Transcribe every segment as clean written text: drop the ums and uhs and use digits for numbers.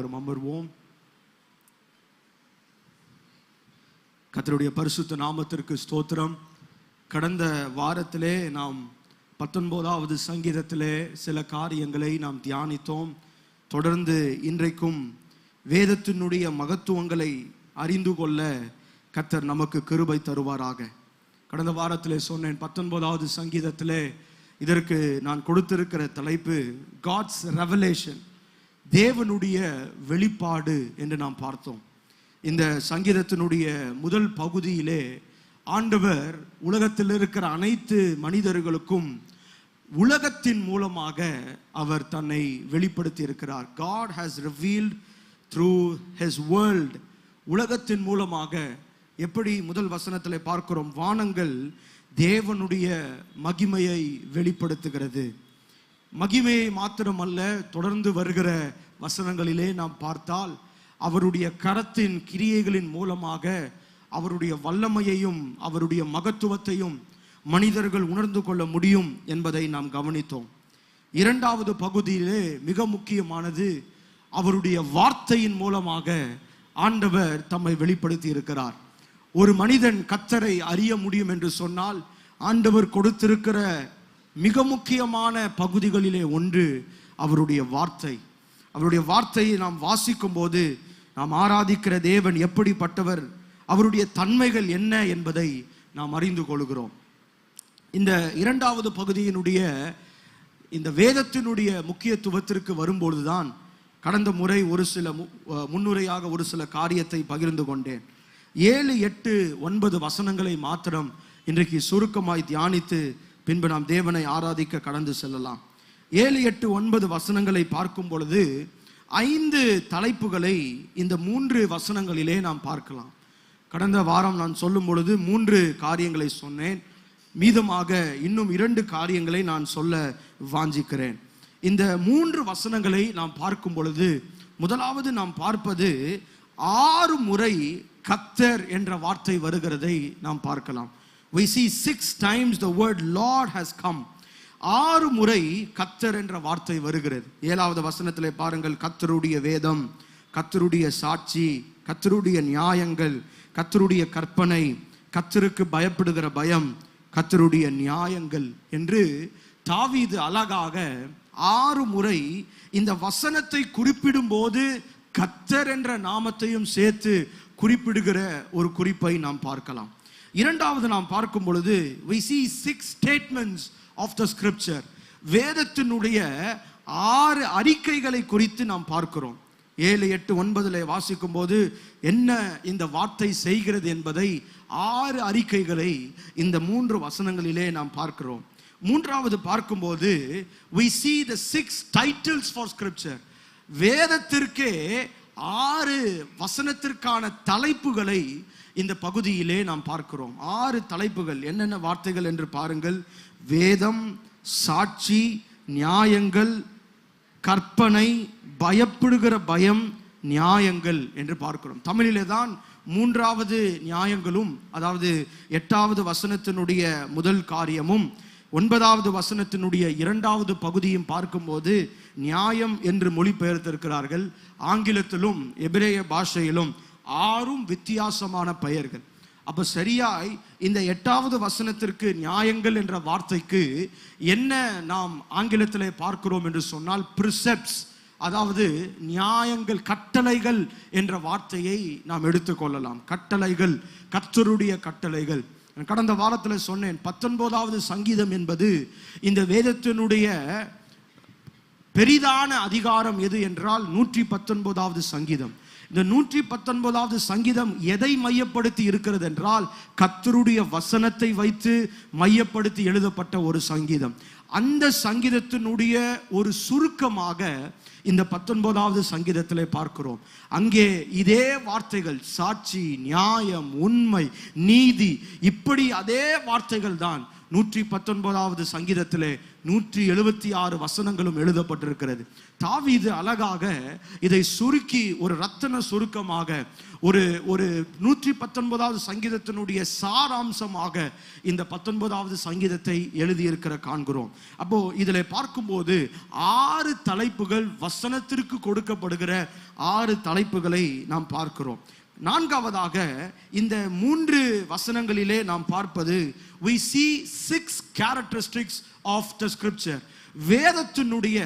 அமர்வோம். கர்த்தருடைய பரிசுத்த நாமத்திற்கு ஸ்தோத்திரம். கடந்த வாரத்திலே நாம் 19வது சங்கீதத்திலே சில காரியங்களை நாம் தியானித்தோம். தொடர்ந்து இன்றைக்கும் வேதத்தினுடைய மகத்துவங்களை அறிந்து கொள்ள கர்த்தர் நமக்கு கிருபை தருவாராக. கடந்த வாரத்திலே சொன்னேன், 19வது சங்கீதத்திலே இதற்கு நான் கொடுத்திருக்கிற தலைப்பு காட்ஸ் ரெவலேஷன், தேவனுடைய வெளிப்பாடு என்று நாம் பார்த்தோம். இந்த சங்கீதத்தினுடைய முதல் பகுதியிலே ஆண்டவர் உலகத்தில் இருக்கிற அனைத்து மனிதர்களுக்கும் உலகத்தின் மூலமாக அவர் தன்னை வெளிப்படுத்தி இருக்கிறார். God has revealed through his world. உலகத்தின் மூலமாக எப்படி முதல் வசனத்தில் பார்க்கிறோம், வானங்கள் தேவனுடைய மகிமையை வெளிப்படுத்துகிறது. மகிமையை மாத்திரமல்ல, தொடர்ந்து வருகிற வசனங்களிலே நாம் பார்த்தால் அவருடைய கரத்தின் கிரியைகளின் மூலமாக அவருடைய வல்லமையையும் அவருடைய மகத்துவத்தையும் மனிதர்கள் உணர்ந்து கொள்ள முடியும் என்பதை நாம் கவனித்தோம். இரண்டாவது பகுதியிலே மிக முக்கியமானது, அவருடைய வார்த்தையின் மூலமாக ஆண்டவர் தம்மை வெளிப்படுத்தி இருக்கிறார். ஒரு மனிதன் கர்த்தரை அறிய முடியும் என்று சொன்னால் ஆண்டவர் கொடுத்திருக்கிற மிக முக்கியமான பகுதிகளிலே ஒன்று அவருடைய வார்த்தை. அவருடைய வார்த்தையை நாம் வாசிக்கும் போது நாம் ஆராதிக்கிற தேவன் எப்படிப்பட்டவர், அவருடைய தன்மைகள் என்ன என்பதை நாம் அறிந்து கொள்கிறோம். இந்த இரண்டாவது பகுதியினுடைய இந்த வேதத்தினுடைய முக்கியத்துவத்திற்கு வரும்பொழுதுதான் கடந்த முறை முன்னுரையாக ஒரு சில காரியத்தை பகிர்ந்து கொண்டேன். 7, 8, 9 வசனங்களை மாத்திரம் இன்றைக்கு சுருக்கமாய் தியானித்து பின்பு நாம் தேவனை ஆராதிக்க கடந்து செல்லலாம். 7, 8, 9 வசனங்களை பார்க்கும் பொழுது 5 தலைப்புகளை இந்த 3 வசனங்களிலே நாம் பார்க்கலாம். கடந்த வாரம் நான் சொல்லும் பொழுது 3 காரியங்களை சொன்னேன். மீதமாக இன்னும் 2 காரியங்களை நான் சொல்ல வாஞ்சிக்கிறேன். இந்த 3 வசனங்களை நாம் பார்க்கும் பொழுது முதலாவது நாம் பார்ப்பது 6 முறை கர்த்தர் என்ற வார்த்தை வருகிறதை நாம் பார்க்கலாம். We see 6 times the word Lord has come. 6 முறை கர்த்தர் என்ற வார்த்தை வருகிறது. 7வது வசனத்திலே பாருங்கள், கர்த்தருடைய வேதம், கர்த்தருடைய சாட்சி, கர்த்தருடைய நியாயங்கள், கர்த்தருடைய கற்பனை, கர்த்தருக்கு பயப்படுகிற பயம், கர்த்தருடைய நியாயங்கள் என்று தாவீது அழகாக 6 முறை இந்த வசனத்தை குறிப்பிடும் போது கர்த்தர் என்ற நாமத்தையும் சேர்த்து குறிப்பிடுகிற ஒரு குறிப்பை நாம் பார்க்கலாம். இரண்டாவது நாம் பார்க்கும் பொழுது we see 6 statements of the scripture. வேதத்தினுடைய 6 அறிக்கைகளை குறித்து நாம் பார்க்கிறோம். 7, 8, 9 வாசிக்கும் போது என்ன இந்த வார்த்தை செய்கிறது என்பதை 6 அறிக்கைகளை இந்த 3 வசனங்களிலே நாம் பார்க்கிறோம். மூன்றாவது பார்க்கும்போது we see the 6 titles for scripture. வேதத்திற்கே 6 வசனத்திற்கான தலைப்புகளை இந்த பகுதியிலே நாம் பார்க்கிறோம். 6 தலைப்புகள் என்னென்ன வார்த்தைகள் என்று பாருங்கள். வேதம், சாட்சி, நியாயங்கள், கற்பனை, பயப்படுகிற பயம், நியாயங்கள் என்று பார்க்கிறோம். தமிழிலே தான் 3வது நியாயங்களும், அதாவது 8வது வசனத்தினுடைய முதல் காரியமும் 9வது வசனத்தினுடைய 2வது பகுதியும் பார்க்கும்போது நியாயம் என்று மொழிபெயர்த்திருக்கிறார்கள். ஆங்கிலத்திலும் எபிரேய பாஷையிலும் 6ம் வித்தியாசமான பெயர்கள். அப்ப சரியாய் இந்த 8வது வசனத்திற்கு நியாயங்கள் என்ற வார்த்தைக்கு என்ன நாம் ஆங்கிலத்திலே பார்க்கிறோம் என்று சொன்னால் பிரிசெப்ட்ஸ், அதாவது நியாயங்கள், கட்டளைகள் என்ற வார்த்தையை நாம் எடுத்துக்கொள்ளலாம். கட்டளைகள், கர்த்தருடைய கட்டளைகள். கடந்த வாரத்தில் சொன்னேன், 19வது சங்கீதம் என்பது இந்த வேதத்தினுடைய பெரிதான அதிகாரம் எது என்றால் 119வது சங்கீதம். இந்த 119வது சங்கீதம் எதை மையப்படுத்தி இருக்கிறது என்றால் கர்த்தருடைய வசனத்தை வைத்து மையப்படுத்தி எழுதப்பட்ட ஒரு சங்கீதம். அந்த சங்கீதத்தினுடைய ஒரு சுருக்கமாக இந்த 19வது சங்கீதத்திலே பார்க்கிறோம். அங்கே இதே வார்த்தைகள், சாட்சி, நியாயம், உண்மை, நீதி, இப்படி அதே வார்த்தைகள் தான் 119வது சங்கீதத்திலே 176 வசனங்களும் எழுதப்பட்டிருக்கிறது. தாவீது அழகாக இதை சுருக்கி ஒரு ரத்தின சுருக்கமாக ஒரு 119வது சங்கீதத்தினுடைய சாராம்சமாக இந்த 19வது சங்கீதத்தை எழுதியிருக்கிற காண்கிறோம். அப்போ இதில் பார்க்கும்போது 6 தலைப்புகள், வசனத்திற்கு கொடுக்கப்படுகிற 6 தலைப்புகளை நாம் பார்க்கிறோம். 4வதாக இந்த 3 வசனங்களிலே நாம் பார்ப்பது we see 6 characteristics of the scripture. வேதத்தினுடைய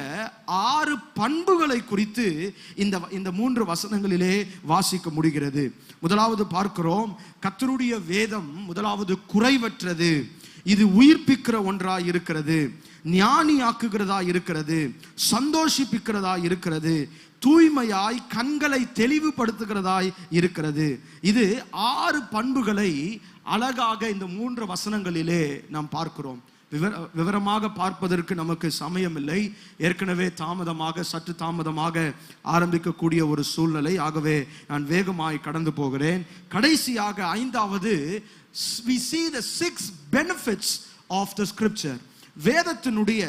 6 பண்புகளை குறித்து இந்த 3 வசனங்களிலே வாசிக்க முடிகிறது. முதலாவது பார்க்கிறோம், கர்த்தருடைய வேதம் முதலாவது குறைவற்றது, இது உயிர்ப்பிக்கிற ஒன்றாய் இருக்கிறது, ஞானியாக்குகிறதா இருக்கிறது, சந்தோஷிப்பிக்கிறதா இருக்கிறது, தூய்மையாய் கண்களை தெளிவுபடுத்துகிறதாய் இருக்கிறது. இது 6 பண்புகளை அழகாக இந்த 3 வசனங்களிலே நாம் பார்க்கிறோம். விவரமாக பார்ப்பதற்கு நமக்கு சமயம் இல்லை. ஏற்கனவே சற்று தாமதமாக ஆரம்பிக்கக்கூடிய ஒரு சூழ்நிலை. ஆகவே நான் வேகமாய் கடந்து போகிறேன். கடைசியாக 5வது, we see the 6 benefits of the scripture. வேதத்தினுடைய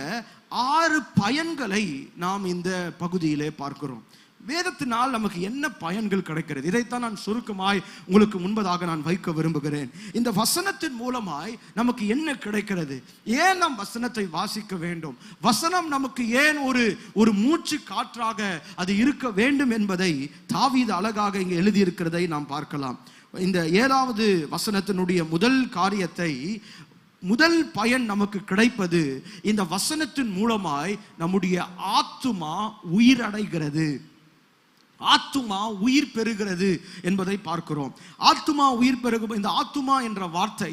6 பயன்களை நாம் இந்த பகுதியிலே பார்க்கிறோம். வேதத்தினால் நமக்கு என்ன பயன்கள் கிடைக்கிறது, இதைத்தான் நான் சுருக்கமாய் உங்களுக்கு முன்பதாக நான் வைக்க விரும்புகிறேன். இந்த வசனத்தின் மூலமாய் நமக்கு என்ன கிடைக்கிறது, ஏன் நாம் வசனத்தை வாசிக்க வேண்டும், வசனம் நமக்கு ஏன் ஒரு மூச்சு காற்றாக அது இருக்க வேண்டும் என்பதை தாவீது அழகாக இங்கே எழுதியிருக்கிறதை நாம் பார்க்கலாம். இந்த 7வது வசனத்தினுடைய முதல் காரியத்தை, முதல் பயன் நமக்கு கிடைப்பது, இந்த வசனத்தின் மூலமாய் நம்முடைய ஆத்துமா உயிரடைகிறது, ஆத்துமா உயிர் பெறுகிறது என்பதை பார்க்கிறோம். ஆத்துமா உயிர் பெறும். இந்த ஆத்துமா என்ற வார்த்தை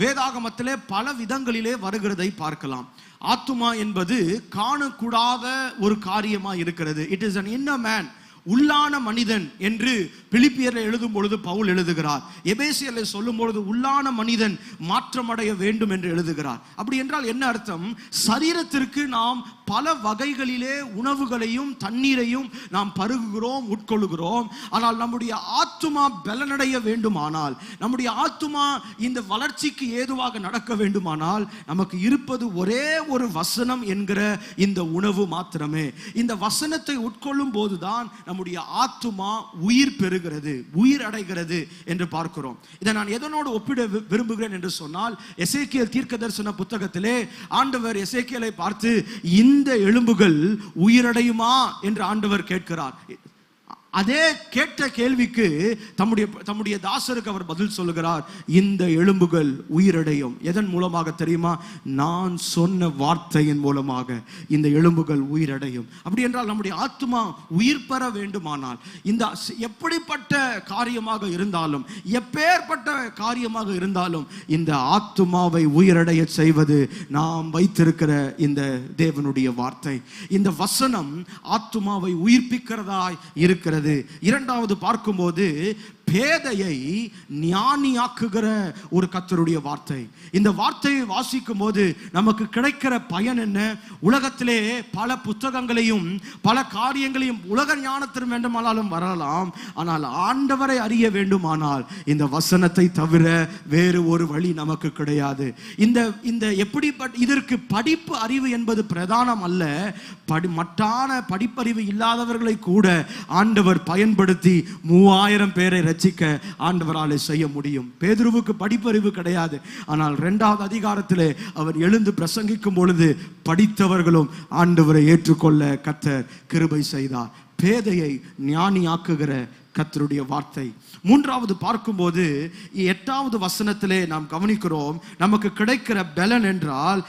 வேதாகமத்திலே பல விதங்களிலே வருகிறதை பார்க்கலாம். ஆத்துமா என்பது காணக்கூடாத ஒரு காரியமாக இருக்கிறது. It is an inner man, உள்ளான மனிதன் என்று பிலிப்பியரில் எழுதும் பொழுது பவுல் எழுதுகிறார். எபேசியரில் சொல்லும் பொழுது உள்ளான மனிதன் மாற்றமடைய வேண்டும் என்று எழுதுகிறார். அப்படி என்றால் என்ன அர்த்தம்? சரீரத்திற்கு நாம் பல வகைகளிலே உணவுகளையும் தண்ணீரையும் நாம் பருகுகிறோம், உட்கொள்ளுகிறோம். ஆனால் நம்முடைய ஆத்துமா பலனடைய வேண்டுமானால், நம்முடைய ஆத்துமா இந்த வளர்ச்சிக்கு ஏதுவாக நடக்க வேண்டுமானால், நமக்கு இருப்பது ஒரே ஒரு வசனம் என்கிற இந்த உணவு மாத்திரமே. இந்த வசனத்தை உட்கொள்ளும் போதுதான் நம்முடைய ஆத்துமா உயிர் பெறுகிறது, உயிர் அடைகிறது என்று பார்க்கிறோம். இதை நான் எதனோடு ஒப்பிட விரும்புகிறேன் என்று சொன்னால், எசேக்கியேல் தீர்க்கதரிசன புத்தகத்திலே ஆண்டவர் எசேக்கியேலை பார்த்து, இந்த எலும்புகள் உயிரடையுமா என்று ஆண்டவர் கேட்கிறார். அதே கேட்ட கேள்விக்கு தம்முடைய தாசருக்கு அவர் பதில் சொல்லுகிறார், இந்த எலும்புகள் உயிரடையும். எதன் மூலமாக தெரியுமா? நான் சொன்ன வார்த்தையின் மூலமாக இந்த எலும்புகள் உயிரடையும். அப்படி என்றால் நம்முடைய ஆத்துமா உயிர் பெற வேண்டுமானால், இந்த எப்படிப்பட்ட காரியமாக இருந்தாலும், எப்பேற்பட்ட காரியமாக இருந்தாலும், இந்த ஆத்துமாவை உயிரடைய செய்வது நாம் வைத்திருக்கிற இந்த தேவனுடைய வார்த்தை. இந்த வசனம் ஆத்துமாவை உயிர்ப்பிக்கிறதாய் இருக்கிறது. இரண்டாவது பார்க்கும்போது, பேதையை ஞானியாக்குகிற ஒரு கர்த்தருடைய வார்த்தை. இந்த வார்த்தையை வாசிக்கும் போது நமக்கு கிடைக்கிற பயன் என்ன? உலகத்திலே பல புத்தகங்களையும் பல காரியங்களையும் உலக ஞானத்திற்கு வேண்டுமானாலும் வரலாம், ஆனால் ஆண்டவரை அறிய வேண்டுமானால் இந்த வசனத்தை தவிர வேறு ஒரு வழி நமக்கு கிடையாது. இந்த எப்படிப்பட்ட இதற்கு படிப்பு அறிவு என்பது பிரதானம் அல்ல. மட்டான படிப்பறிவு இல்லாதவர்களை கூட ஆண்டவர் பயன்படுத்தி 3000 பேரை ரட்சிக்க ஆண்டவராலே செய்ய முடியும். பேதுருவுக்கு படிப்பறிவு கிடையாது, ஆனால் 2வது அதிகாரத்திலே அவர் எழுந்து பிரசங்கிக்கும் பொழுது படித்தவர்களும் ஆண்டவரை ஏற்றுக்கொள்ள கர்த்தர் கிருபை செய்தார். பேதையை ஞானியாக்குகிற கர்த்தருடைய வார்த்தை. 3வது பார்க்கும்போது 8வது வசனத்திலே நாம் கவனிக்கிறோம், நமக்கு கிடைக்கிற பலன் என்றால்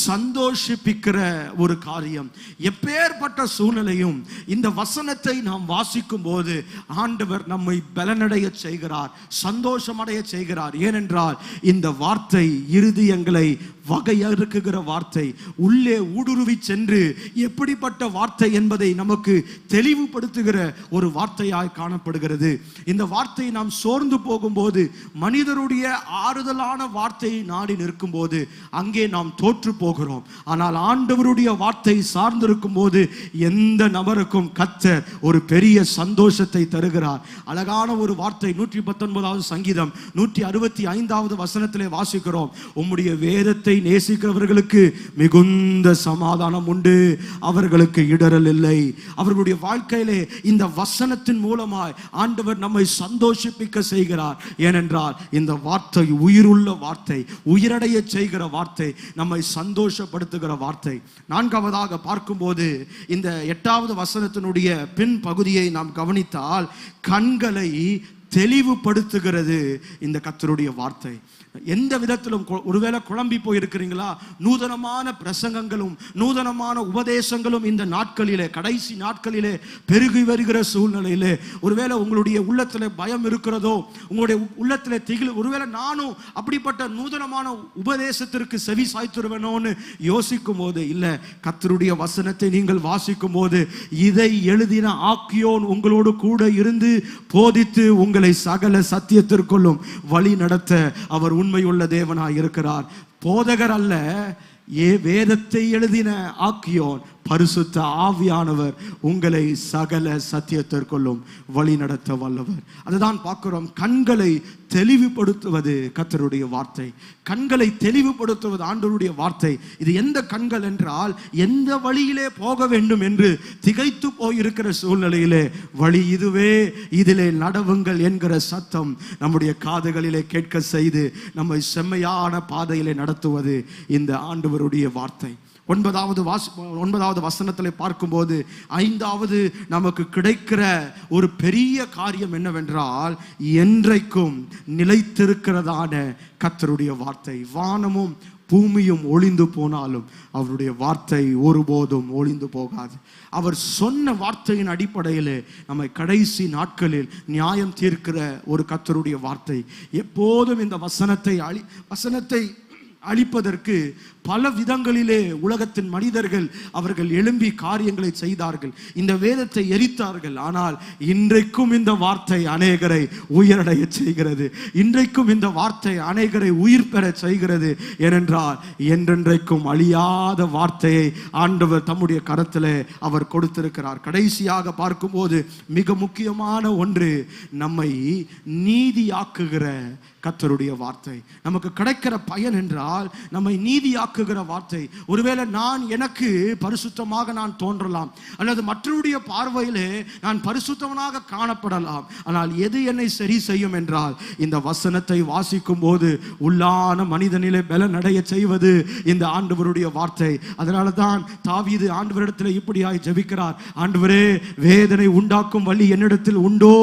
சந்தோஷிப்பிக்கிற ஒரு காரியம். எப்பேற்பட்ட சூழ்நிலையும் இந்த வசனத்தை நாம் வாசிக்கும் போது ஆண்டவர் நம்மை பலனடைய செய்கிறார், சந்தோஷமடைய செய்கிறார். ஏனென்றால் இந்த வார்த்தை இருதயங்களை வகையறுக்குகிற வார்த்தை, உள்ளே ஊடுருவி சென்று எப்படிப்பட்ட வார்த்தை என்பதை நமக்கு தெளிவுபடுத்துகிற ஒரு வார்த்தையாய் காணப்படுகிறது. சொல்லப்படுகிறது. இந்த வார்த்தையை நாம் சோர்ந்து போகும்போது, மனிதருடைய ஆறுதலான வார்த்தையை நாடி நிற்கும் போது அங்கே நாம் தோற்று போகிறோம். ஆனால் ஆண்டவருடைய வார்த்தை சார்ந்திருக்கும் போது எந்த நபருக்கும் கர்த்தர் ஒரு பெரிய சந்தோஷத்தை தருகிறார். அழகான ஒரு வார்த்தை 119வது சங்கீதம் 165வது வசனத்திலே வாசிக்கிறோம். உம்முடைய வேதத்தை நேசிக்கிறவர்களுக்கு மிகுந்த சமாதானம் உண்டு, அவர்களுக்கு இடரல் இல்லை. அவர்களுடைய வாழ்க்கையிலே இந்த வசனத்தின் மூலமாய் ஆண்டவர் நம்மை சந்தோஷிப்பிக்க செய்கிறார். ஏனென்றால் இந்த வார்த்தை உயிருள்ள வார்த்தை, உயிரடைய செய்கிற வார்த்தை, நம்மை சந்தோஷப்படுத்துகிற வார்த்தை. நான்காவதாக பார்க்கும்போது இந்த 8வது வசனத்தினுடைய பின் பகுதியை நாம் கவனித்தால் கண்களை தெளிவுபடுத்துகிறது இந்த கர்த்தருடைய வார்த்தை. எந்த விதத்திலும் ஒருவேளை குழம்பி போயிருக்கிறீங்களா? நூதனமான பிரசங்கங்களும் நூதனமான உபதேசங்களும் இந்த நாட்களிலே, கடைசி நாட்களிலே பெருகி வருகிற சூழ்நிலையிலே ஒருவேளை உங்களுடைய உள்ளத்தில் பயம் இருக்கிறதோ, உங்களுடைய உள்ளத்தில் திகில், ஒருவேளை நானும் அப்படிப்பட்ட நூதனமான உபதேசத்திற்கு செவி சாய்த்துருவேனோன்னு யோசிக்கும் போது, இல்லை, கர்த்தருடைய வசனத்தை நீங்கள் வாசிக்கும் போது இதை எழுதின ஆக்கியோன் உங்களோடு கூட இருந்து போதித்து உங்களை சகல சத்தியத்திற்குள்ளும் வழி நடத்த அவர் உண்மையுள்ள தேவனாய் இருக்கிறார். போதகர் அல்ல, வேதத்தை எழுதின ஆக்கியோன் பரிசுத்த ஆவியானவர் உங்களை சகல சத்தியத்திற்குள்ளும் வழி நடத்த வல்லவர். அதுதான் பார்க்கிறோம். கண்களை தெளிவுபடுத்துவது கர்த்தருடைய வார்த்தை. கண்களை தெளிவுபடுத்துவது ஆண்டவருடைய வார்த்தை. இது எந்த கண்கள் என்றால், எந்த வழியிலே போக வேண்டும் என்று திகைத்து போயிருக்கிற சூழ்நிலையிலே வழி இதுவே, இதிலே நடவுங்கள் என்கிற சத்தம் நம்முடைய காதுகளிலே கேட்க செய்து நம்மை செம்மையான பாதையிலே நடத்துவது இந்த ஆண்டவருடைய வார்த்தை. 9வது வசனத்தில் பார்க்கும்போது 5வது நமக்கு கிடைக்கிற ஒரு பெரிய காரியம் என்னவென்றால், என்றைக்கும் நிலைத்திருக்கிறதான கர்த்தருடைய வார்த்தை. வானமும் பூமியும் ஒளிந்து போனாலும் அவருடைய வார்த்தை ஒருபோதும் ஒளிந்து போகாது. அவர் சொன்ன வார்த்தையின் அடிப்படையில் நம்மை கடைசி நாட்களில் நியாயம் தீர்க்கிற ஒரு கர்த்தருடைய வார்த்தை. எப்போதும் இந்த வசனத்தை அழிப்பதற்கு பல விதங்களிலே உலகத்தின் மனிதர்கள் அவர்கள் எழும்பி காரியங்களை செய்தார்கள், இந்த வேதத்தை எரித்தார்கள். ஆனால் இன்றைக்கும் இந்த வார்த்தை அநேகரை உயிரடைய செய்கிறது. இன்றைக்கும் இந்த வார்த்தை அநேகரை உயிர் பெற செய்கிறது. ஏனென்றால் என்றென்றைக்கும் அழியாத வார்த்தையை ஆண்டவர் தம்முடைய கரத்திலே அவர் கொடுத்திருக்கிறார். கடைசியாக பார்க்கும்போது மிக முக்கியமான ஒன்று, நம்மை நீதியாக்குகிற கர்த்தருடைய வார்த்தை. நமக்கு கிடைக்கிற பயன் என்றால் நம்மை நீதியாக்குகிற வார்த்தை. ஒருவேளை எனக்கு பரிசுத்தமாக நான் தோன்றலாம், அல்லது மற்றவருடைய பார்வையிலே நான் பரிசுத்தவனாக காணப்படலாம். ஆனால் எது என்னை சரி செய்யும் என்றால், இந்த வசனத்தை வாசிக்கும் போது உள்ளான மனிதனிலே பலன் அடைய செய்வது இந்த ஆண்டவருடைய வார்த்தை. அதனால தான் தாவீது ஆண்டவரிடத்தில் இப்படியாய் ஜெபிக்கிறார், ஆண்டவரே, வேதனை உண்டாக்கும் வழி என்னிடத்தில் உண்டோ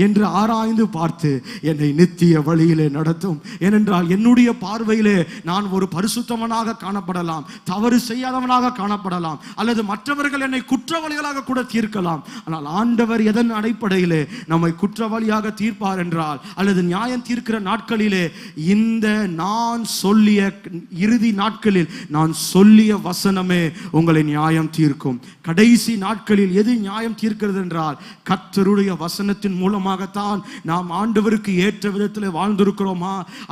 என்று ஆராய்ந்து பார்த்து என்னை நித்திய வழியிலே நடத்தும். ஏனென்றால் என்னுடைய பார்வையிலே நான் ஒரு பரிசுத்தவனாக காணப்படலாம், தவறு செய்யாதவனாக காணப்படலாம், அல்லது மற்றவர்கள் என்னை குற்றவாளிகளாக கூட தீர்க்கலாம். ஆனால் ஆண்டவர் எதன் அடிப்படையிலே நம்மை குற்றவாளியாக தீர்ப்பார் என்றால், அல்லது நியாயம் தீர்க்கிற நாட்களிலே, இந்த நான் சொல்லிய இறுதி நாட்களில் நான் சொல்லிய வசனமே உங்களை நியாயம் தீர்க்கும். கடைசி நாட்களில் எது நியாயம் தீர்க்கிறது என்றால், கர்த்தருடைய வசனத்தின் மூலமாகத்தான் நாம் ஆண்டவருக்கு ஏற்ற விதத்தில் வாழ்ந்திருக்கிறோம்,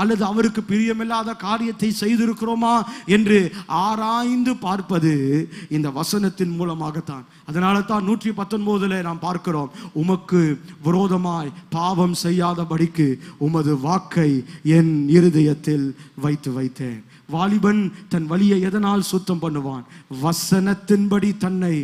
அல்லது அவருக்கு பிரியமில்லாத காரியத்தை செய்திருக்கிறோமா என்று ஆராய்ந்து பார்ப்பது இந்த வசனத்தின் மூலமாகத்தான். அதனால தான் 119 நாம் பார்க்கிறோம், உமக்கு விரோதமாய் பாவம் செய்யாதபடிக்கு உமது வாக்கை என் இருதயத்தில் வைத்தேன். வாலிபன் தன் வழியை எதனால் சுத்தம் பண்ணுவான்? வசனத்தின்படி தன்னை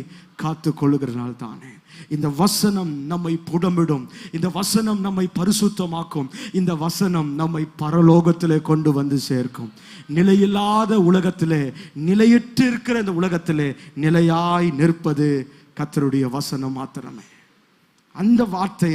காத்து கொள்ளுகிறனால் தானே. இந்த வசனம் நம்மை புடமிடும், இந்த வசனம் நம்மை பரிசுத்தமாக்கும், இந்த வசனம் நம்மை பரலோகத்திலே கொண்டு வந்து சேர்க்கும். நிலையில்லாத உலகத்திலே, நிலையிட்டு இருக்கிற இந்த உலகத்திலே நிலையாய் நிற்பது கர்த்தருடைய வசனம் மாத்திரமே. அந்த வார்த்தையை